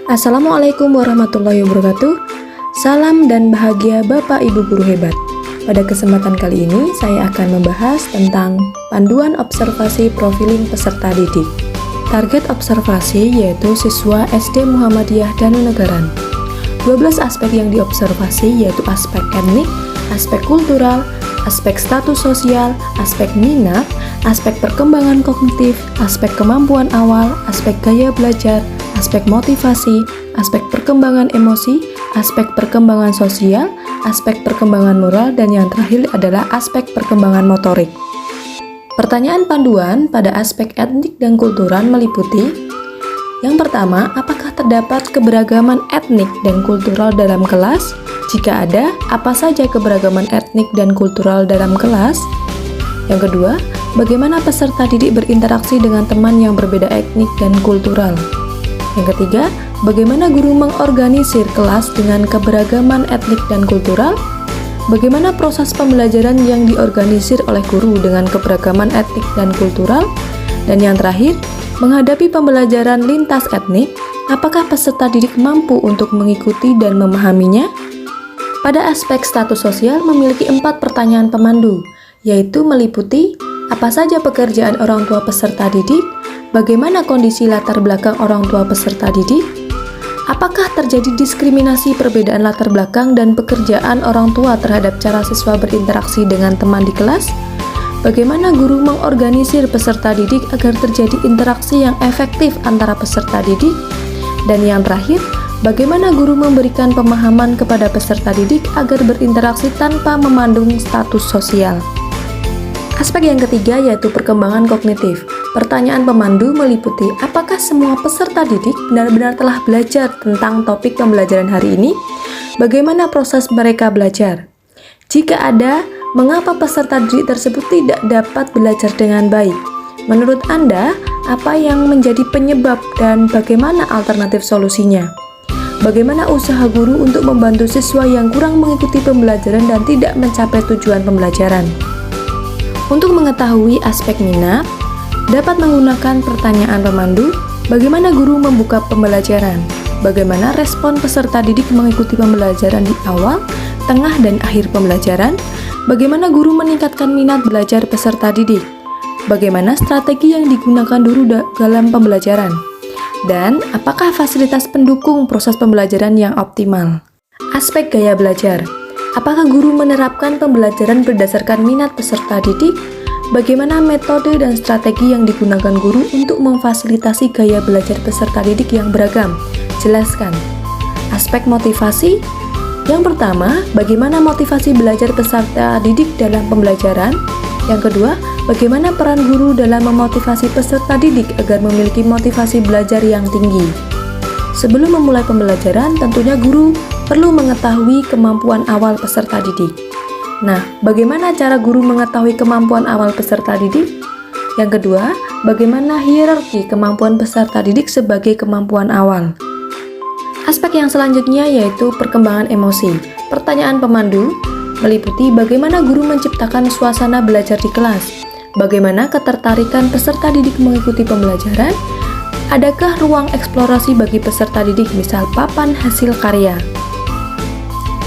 Assalamualaikum warahmatullahi wabarakatuh. Salam dan bahagia Bapak Ibu Guru hebat. Pada kesempatan kali ini saya akan membahas tentang panduan observasi profiling peserta didik. Target observasi yaitu siswa SD Muhammadiyah Danunegaran. 12 aspek yang diobservasi yaitu aspek etnik, aspek kultural, aspek status sosial, aspek minat, aspek perkembangan kognitif, aspek kemampuan awal, aspek gaya belajar, aspek motivasi, aspek perkembangan emosi, aspek perkembangan sosial, aspek perkembangan moral, dan yang terakhir adalah aspek perkembangan motorik. Pertanyaan panduan pada aspek etnik dan kultural meliputi: yang pertama, apakah terdapat keberagaman etnik dan kultural dalam kelas? Jika ada, apa saja keberagaman etnik dan kultural dalam kelas? Yang kedua, bagaimana peserta didik berinteraksi dengan teman yang berbeda etnik dan kultural? Yang ketiga, bagaimana guru mengorganisir kelas dengan keberagaman etnik dan kultural? Bagaimana proses pembelajaran yang diorganisir oleh guru dengan keberagaman etnik dan kultural? Dan yang terakhir, menghadapi pembelajaran lintas etnik, apakah peserta didik mampu untuk mengikuti dan memahaminya? Pada aspek status sosial memiliki 4 pertanyaan pemandu, yaitu meliputi apa saja pekerjaan orang tua peserta didik, bagaimana kondisi latar belakang orang tua peserta didik, apakah terjadi diskriminasi perbedaan latar belakang dan pekerjaan orang tua terhadap cara siswa berinteraksi dengan teman di kelas, bagaimana guru mengorganisir peserta didik agar terjadi interaksi yang efektif antara peserta didik, dan yang terakhir, bagaimana guru memberikan pemahaman kepada peserta didik agar berinteraksi tanpa memandung status sosial. Aspek yang ketiga yaitu perkembangan kognitif. Pertanyaan pemandu meliputi apakah semua peserta didik benar-benar telah belajar tentang topik pembelajaran hari ini? Bagaimana proses mereka belajar? Jika ada, mengapa peserta didik tersebut tidak dapat belajar dengan baik? Menurut Anda, apa yang menjadi penyebab dan bagaimana alternatif solusinya? Bagaimana usaha guru untuk membantu siswa yang kurang mengikuti pembelajaran dan tidak mencapai tujuan pembelajaran? Untuk mengetahui aspek minat, dapat menggunakan pertanyaan pemandu, bagaimana guru membuka pembelajaran, bagaimana respon peserta didik mengikuti pembelajaran di awal, tengah, dan akhir pembelajaran, bagaimana guru meningkatkan minat belajar peserta didik, bagaimana strategi yang digunakan guru dalam pembelajaran, dan apakah fasilitas pendukung proses pembelajaran yang optimal. Aspek gaya belajar. Apakah guru menerapkan pembelajaran berdasarkan minat peserta didik? Bagaimana metode dan strategi yang digunakan guru untuk memfasilitasi gaya belajar peserta didik yang beragam? Jelaskan. Aspek motivasi. Yang pertama, bagaimana motivasi belajar peserta didik dalam pembelajaran? Yang kedua, bagaimana peran guru dalam memotivasi peserta didik agar memiliki motivasi belajar yang tinggi? Sebelum memulai pembelajaran, tentunya guru perlu mengetahui kemampuan awal peserta didik. Nah, bagaimana cara guru mengetahui kemampuan awal peserta didik? Yang kedua, bagaimana hierarki kemampuan peserta didik sebagai kemampuan awal? Aspek yang selanjutnya yaitu perkembangan emosi. Pertanyaan pemandu meliputi bagaimana guru menciptakan suasana belajar di kelas, bagaimana ketertarikan peserta didik mengikuti pembelajaran, adakah ruang eksplorasi bagi peserta didik, misal papan hasil karya.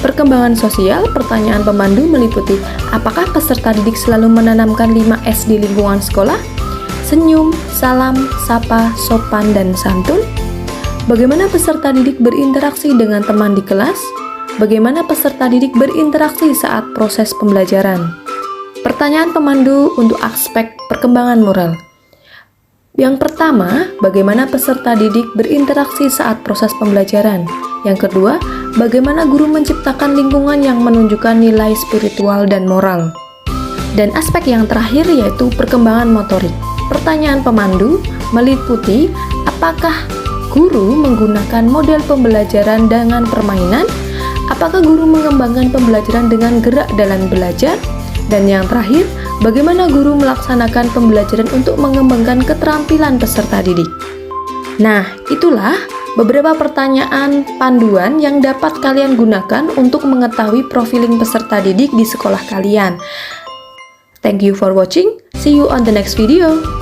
Perkembangan sosial, pertanyaan pemandu meliputi apakah peserta didik selalu menanamkan 5S di lingkungan sekolah? Senyum, salam, sapa, sopan, dan santun. Bagaimana peserta didik berinteraksi dengan teman di kelas? Bagaimana peserta didik berinteraksi saat proses pembelajaran? Pertanyaan pemandu untuk aspek perkembangan moral. Yang pertama, bagaimana peserta didik berinteraksi saat proses pembelajaran? Yang kedua, bagaimana guru menciptakan lingkungan yang menunjukkan nilai spiritual dan moral? Dan aspek yang terakhir yaitu perkembangan motorik. Pertanyaan pemandu meliputi apakah guru menggunakan model pembelajaran dengan permainan? Apakah guru mengembangkan pembelajaran dengan gerak dalam belajar? Dan yang terakhir, bagaimana guru melaksanakan pembelajaran untuk mengembangkan keterampilan peserta didik? Nah, itulah beberapa pertanyaan panduan yang dapat kalian gunakan untuk mengetahui profiling peserta didik di sekolah kalian. Thank you for watching. See you on the next video.